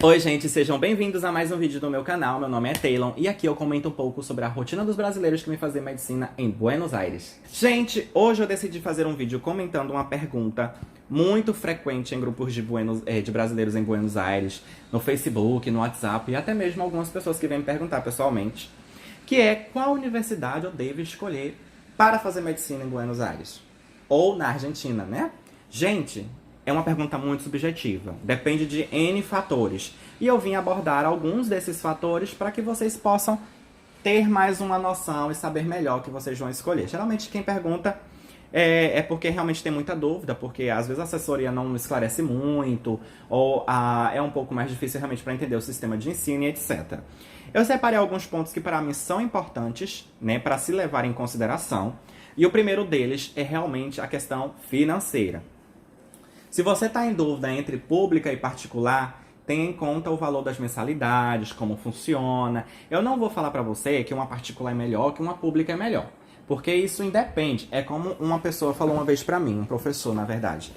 Oi gente, sejam bem-vindos a mais um vídeo do meu canal. Meu nome é Taylon e aqui eu comento um pouco sobre a rotina dos brasileiros que vêm fazer medicina em Buenos Aires. Gente, hoje eu decidi fazer um vídeo comentando uma pergunta muito frequente em grupos de brasileiros em Buenos Aires, no Facebook, no WhatsApp e até mesmo algumas pessoas que vêm me perguntar pessoalmente, que é qual universidade eu devo escolher para fazer medicina em Buenos Aires? Ou na Argentina, né? Gente, é uma pergunta muito subjetiva, depende de N fatores. E eu vim abordar alguns desses fatores para que vocês possam ter mais uma noção e saber melhor o que vocês vão escolher. Geralmente quem pergunta é porque realmente tem muita dúvida, porque às vezes a assessoria não esclarece muito, ou é um pouco mais difícil realmente para entender o sistema de ensino e etc. Eu separei alguns pontos que para mim são importantes, né, para se levar em consideração, e o primeiro deles é realmente a questão financeira. Se você está em dúvida entre pública e particular, tenha em conta o valor das mensalidades, como funciona. Eu não vou falar para você que uma particular é melhor, que uma pública é melhor. Porque isso independe. É como uma pessoa falou uma vez para mim, um professor, na verdade.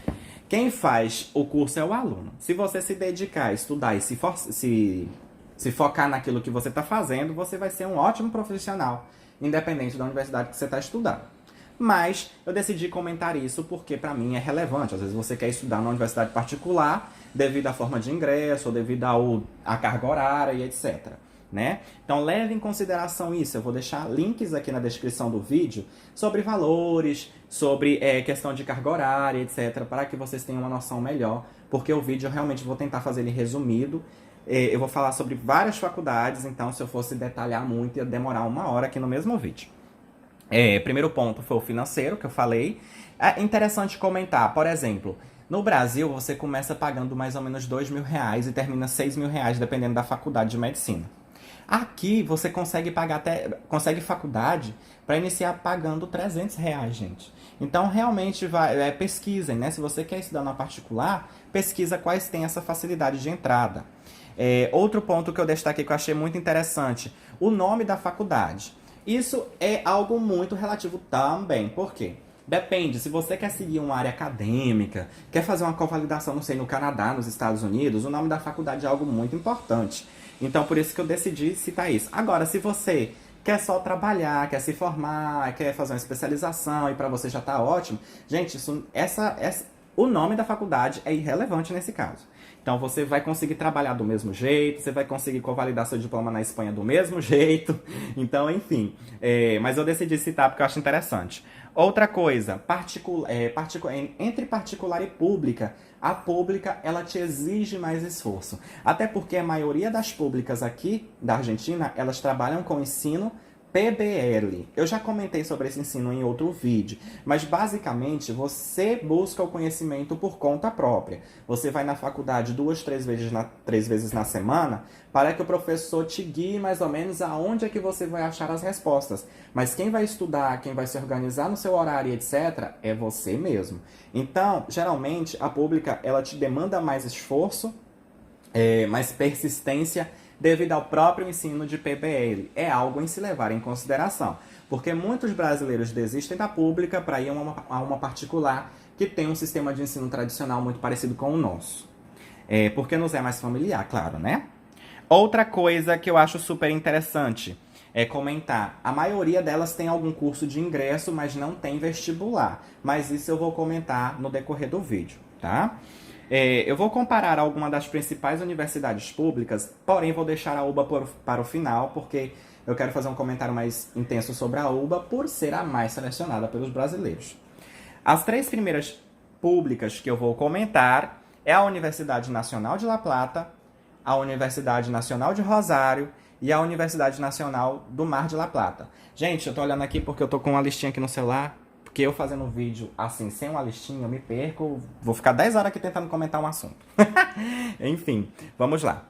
Quem faz o curso é o aluno. Se você se dedicar a estudar e se focar naquilo que você está fazendo, você vai ser um ótimo profissional, independente da universidade que você está estudando. Mas eu decidi comentar isso porque para mim é relevante. Às vezes você quer estudar numa universidade particular devido à forma de ingresso, ou devido à carga horária e etc. Né? Então leve em consideração isso. Eu vou deixar links aqui na descrição do vídeo sobre valores, sobre questão de carga horária, etc. Para que vocês tenham uma noção melhor. Porque o vídeo eu realmente vou tentar fazer ele resumido. Eu vou falar sobre várias faculdades, então se eu fosse detalhar muito ia demorar 1 hora aqui no mesmo vídeo. Primeiro ponto foi o financeiro, que eu falei. É interessante comentar, por exemplo, no Brasil você começa pagando mais ou menos R$2.000 e termina R$6.000, dependendo da faculdade de medicina. Aqui você consegue pagar consegue faculdade para iniciar pagando R$300, gente. Então realmente pesquisem, né? Se você quer estudar na particular, pesquisa quais têm essa facilidade de entrada. Outro ponto que eu destaquei que eu achei muito interessante, o nome da faculdade. Isso é algo muito relativo também. Por quê? Depende, se você quer seguir uma área acadêmica, quer fazer uma convalidação, não sei, no Canadá, nos Estados Unidos, o nome da faculdade é algo muito importante. Então, por isso que eu decidi citar isso. Agora, se você quer só trabalhar, quer se formar, quer fazer uma especialização e para você já tá ótimo, gente, o nome da faculdade é irrelevante nesse caso. Então você vai conseguir trabalhar do mesmo jeito, você vai conseguir convalidar seu diploma na Espanha do mesmo jeito. Então, enfim. Mas eu decidi citar porque eu acho interessante. Outra coisa, entre particular e pública, a pública ela te exige mais esforço. Até porque a maioria das públicas aqui da Argentina, elas trabalham com ensino PBL. Eu já comentei sobre esse ensino em outro vídeo, mas basicamente você busca o conhecimento por conta própria. Você vai na faculdade 2, 3 vezes na semana para que o professor te guie mais ou menos aonde é que você vai achar as respostas. Mas quem vai estudar, quem vai se organizar no seu horário, etc., é você mesmo. Então, geralmente, a pública ela te demanda mais esforço, mais persistência, devido ao próprio ensino de PBL. É algo em se levar em consideração, porque muitos brasileiros desistem da pública para ir a uma particular que tem um sistema de ensino tradicional muito parecido com o nosso. Porque nos é mais familiar, claro, né? Outra coisa que eu acho super interessante é comentar. A maioria delas tem algum curso de ingresso, mas não tem vestibular. Mas isso eu vou comentar no decorrer do vídeo, tá? Eu vou comparar algumas das principais universidades públicas, porém vou deixar a UBA para o final, porque eu quero fazer um comentário mais intenso sobre a UBA, por ser a mais selecionada pelos brasileiros. As 3 primeiras públicas que eu vou comentar é a Universidade Nacional de La Plata, a Universidade Nacional de Rosário e a Universidade Nacional do Mar de La Plata. Gente, eu tô olhando aqui porque eu tô com uma listinha aqui no celular, porque eu fazendo um vídeo assim, sem uma listinha, eu me perco, vou ficar 10 horas aqui tentando comentar um assunto. Enfim, vamos lá.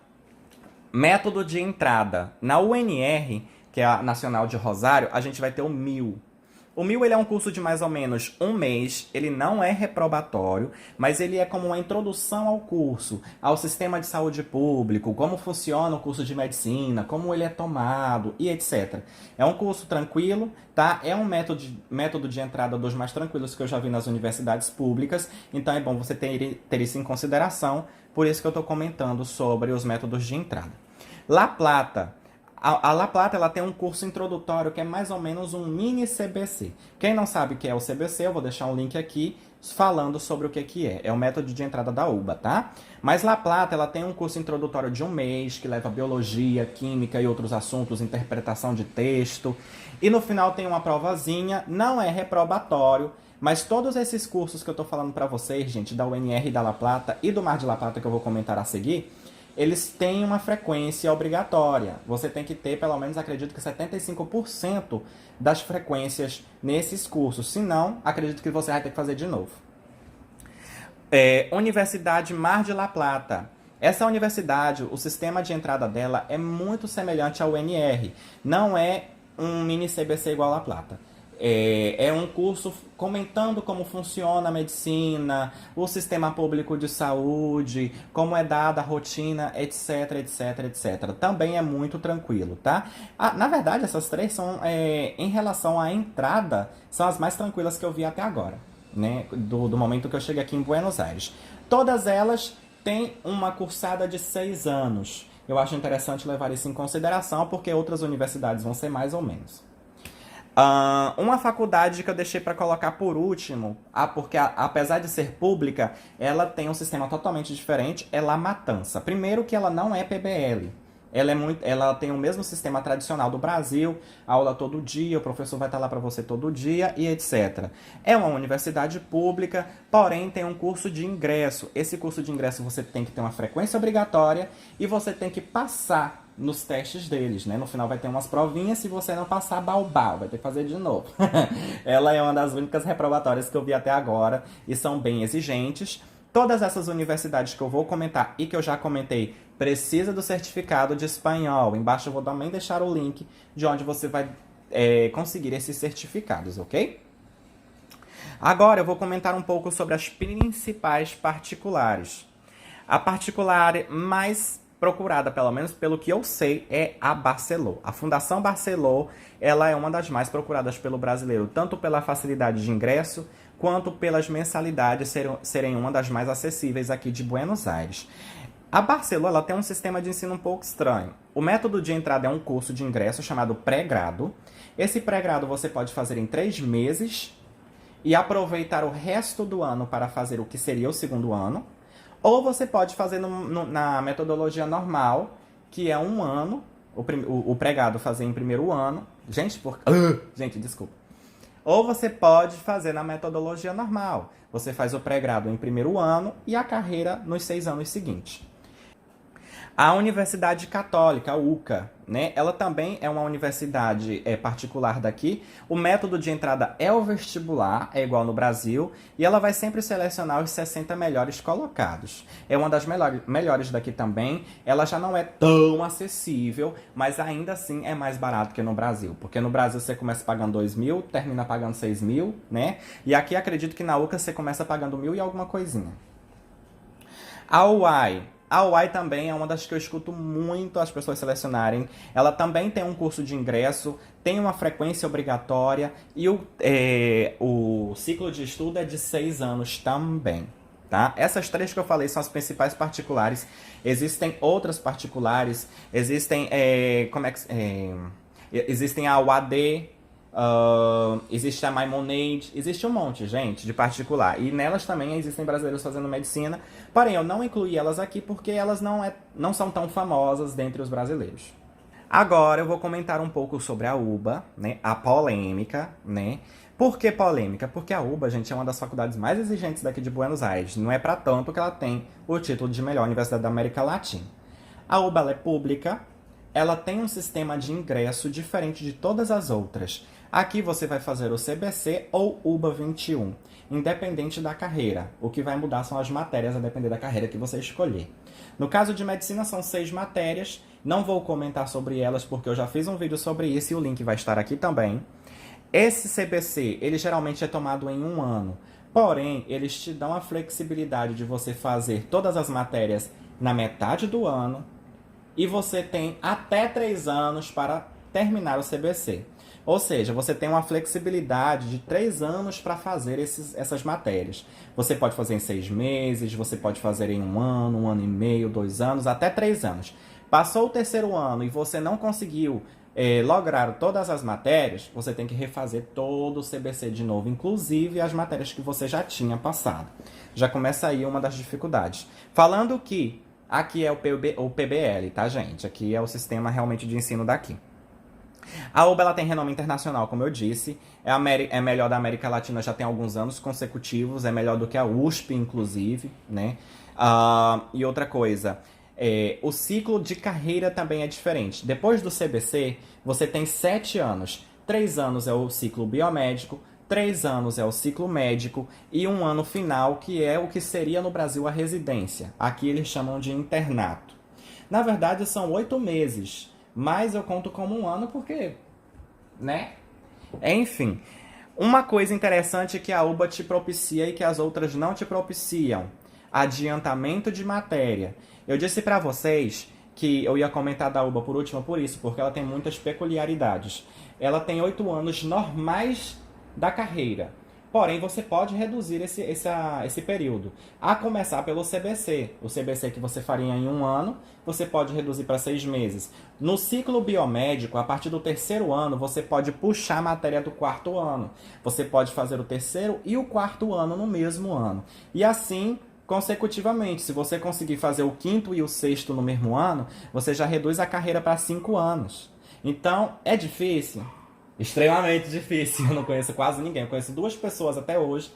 Método de entrada. Na UNR, que é a Nacional de Rosário, a gente vai ter o MIL. O MIL ele é um curso de mais ou menos um mês, ele não é reprobatório, mas ele é como uma introdução ao curso, ao sistema de saúde público, como funciona o curso de medicina, como ele é tomado e etc. É um curso tranquilo, tá? É um método de entrada dos mais tranquilos que eu já vi nas universidades públicas, então é bom você ter isso em consideração, por isso que eu estou comentando sobre os métodos de entrada. La Plata. A La Plata ela tem um curso introdutório que é mais ou menos um mini CBC. Quem não sabe o que é o CBC, eu vou deixar um link aqui falando sobre o que é. É o método de entrada da UBA, tá? Mas La Plata ela tem um curso introdutório de um mês, que leva biologia, química e outros assuntos, interpretação de texto. E no final tem uma provazinha, não é reprobatório, mas todos esses cursos que eu tô falando pra vocês, gente, da UNR, da La Plata e do Mar de La Plata, que eu vou comentar a seguir, eles têm uma frequência obrigatória. Você tem que ter, pelo menos, acredito que 75% das frequências nesses cursos. Se não, acredito que você vai ter que fazer de novo. Universidade Mar de La Plata. Essa universidade, o sistema de entrada dela é muito semelhante ao UNR. Não é um mini CBC igual a La Plata. É um curso comentando como funciona a medicina, o sistema público de saúde, como é dada a rotina, etc, etc, etc. Também é muito tranquilo, tá? Na verdade, essas três são, em relação à entrada, são as mais tranquilas que eu vi até agora, né? Do momento que eu cheguei aqui em Buenos Aires. Todas elas têm uma cursada de 6 anos. Eu acho interessante levar isso em consideração, porque outras universidades vão ser mais ou menos. Uma faculdade que eu deixei para colocar por último, porque apesar de ser pública, ela tem um sistema totalmente diferente, é La Matança. Primeiro que ela não é PBL, ela tem o mesmo sistema tradicional do Brasil, aula todo dia, o professor vai estar lá para você todo dia e etc. É uma universidade pública, porém tem um curso de ingresso. Esse curso de ingresso você tem que ter uma frequência obrigatória e você tem que passar nos testes deles, né? No final vai ter umas provinhas, se você não passar, baubá, vai ter que fazer de novo. Ela é uma das únicas reprobatórias que eu vi até agora e são bem exigentes. Todas essas universidades que eu vou comentar e que eu já comentei precisa do certificado de espanhol. Embaixo eu vou também deixar o link de onde você vai conseguir esses certificados, ok? Agora eu vou comentar um pouco sobre as principais particulares. A particular mais procurada, pelo menos pelo que eu sei, é a Barceló. A Fundação Barceló, ela é uma das mais procuradas pelo brasileiro, tanto pela facilidade de ingresso, quanto pelas mensalidades serem uma das mais acessíveis aqui de Buenos Aires. A Barceló, ela tem um sistema de ensino um pouco estranho. O método de entrada é um curso de ingresso chamado pré-grado. Esse pré-grado você pode fazer em 3 meses e aproveitar o resto do ano para fazer o que seria o segundo ano. Ou você pode fazer na metodologia normal, que é 1 ano, o pré-grado fazer em primeiro ano. Gente, desculpa. Ou você pode fazer na metodologia normal. Você faz o pré-grado em primeiro ano e a carreira nos 6 anos seguintes. A Universidade Católica, a UCA, né? Ela também é uma universidade particular daqui. O método de entrada é o vestibular, é igual no Brasil, e ela vai sempre selecionar os 60 melhores colocados. É uma das melhores daqui também. Ela já não é tão acessível, mas ainda assim é mais barato que no Brasil. Porque no Brasil você começa pagando 2.000, termina pagando 6.000, né? E aqui acredito que na UCA você começa pagando 1.000 e alguma coisinha. A UAI. A UAI também é uma das que eu escuto muito as pessoas selecionarem. Ela também tem um curso de ingresso, tem uma frequência obrigatória e o ciclo de estudo é de 6 anos também. Tá? Essas 3 que eu falei são as principais particulares. Existem outras particulares, existem a UAD, existe a Maimonides, existe um monte, gente, de particular. E nelas também existem brasileiros fazendo medicina. Porém, eu não incluí elas aqui porque elas não são tão famosas dentre os brasileiros. Agora eu vou comentar um pouco sobre a UBA, né? A polêmica, né? Por que polêmica? Porque a UBA, gente, é uma das faculdades mais exigentes daqui de Buenos Aires. Não é para tanto que ela tem o título de melhor universidade da América Latina. A UBA ela é pública, ela tem um sistema de ingresso diferente de todas as outras. Aqui você vai fazer o CBC ou UBA 21, independente da carreira. O que vai mudar são as matérias, a depender da carreira que você escolher. No caso de medicina, são 6 matérias. Não vou comentar sobre elas, porque eu já fiz um vídeo sobre isso e o link vai estar aqui também. Esse CBC, ele geralmente é tomado em um ano. Porém, eles te dão a flexibilidade de você fazer todas as matérias na metade do ano e você tem até 3 anos para terminar o CBC. Ou seja, você tem uma flexibilidade de 3 anos para fazer essas matérias. Você pode fazer em 6 meses, você pode fazer em um ano e meio, 2 anos, até 3 anos. Passou o terceiro ano e você não conseguiu lograr todas as matérias, você tem que refazer todo o CBC de novo, inclusive as matérias que você já tinha passado. Já começa aí uma das dificuldades. Falando que aqui é o PBL, tá, gente? Aqui é o sistema realmente de ensino daqui. A UBA ela tem renome internacional, como eu disse. É melhor da América Latina já tem alguns anos consecutivos. É melhor do que a USP, inclusive, né? E outra coisa, o ciclo de carreira também é diferente. Depois do CBC, você tem 7 anos. 3 anos é o ciclo biomédico, 3 anos é o ciclo médico e um ano final, que é o que seria no Brasil a residência. Aqui eles chamam de internato. Na verdade, são 8 meses. Mas eu conto como um ano porque, né? Enfim, uma coisa interessante que a UBA te propicia e que as outras não te propiciam: adiantamento de matéria. Eu disse pra vocês que eu ia comentar da UBA por último por isso, porque ela tem muitas peculiaridades. Ela tem 8 anos normais da carreira. Porém, você pode reduzir esse período. A começar pelo CBC. O CBC que você faria em um ano, você pode reduzir para 6 meses. No ciclo biomédico, a partir do terceiro ano, você pode puxar a matéria do quarto ano. Você pode fazer o terceiro e o quarto ano no mesmo ano. E assim, consecutivamente. Se você conseguir fazer o quinto e o sexto no mesmo ano, você já reduz a carreira para 5 anos. Então, é difícil? Extremamente difícil. Eu não conheço quase ninguém. Eu conheço 2 pessoas até hoje,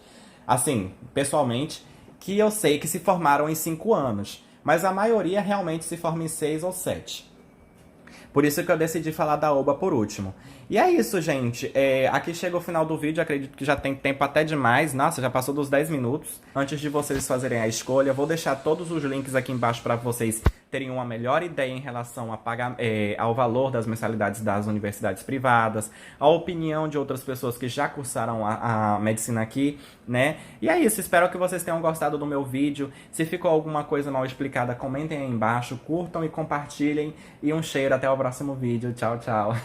assim, pessoalmente, que eu sei que se formaram em 5 anos. Mas a maioria realmente se forma em 6 ou 7. Por isso que eu decidi falar da UBA por último. E é isso, gente. Aqui chega o final do vídeo. Acredito que já tem tempo até demais. Nossa, já passou dos 10 minutos. Antes de vocês fazerem a escolha, eu vou deixar todos os links aqui embaixo para vocês terem uma melhor ideia em relação ao valor das mensalidades das universidades privadas, a opinião de outras pessoas que já cursaram a medicina aqui, né? E é isso, espero que vocês tenham gostado do meu vídeo. Se ficou alguma coisa mal explicada, comentem aí embaixo, curtam e compartilhem. E um cheiro, até o próximo vídeo. Tchau, tchau.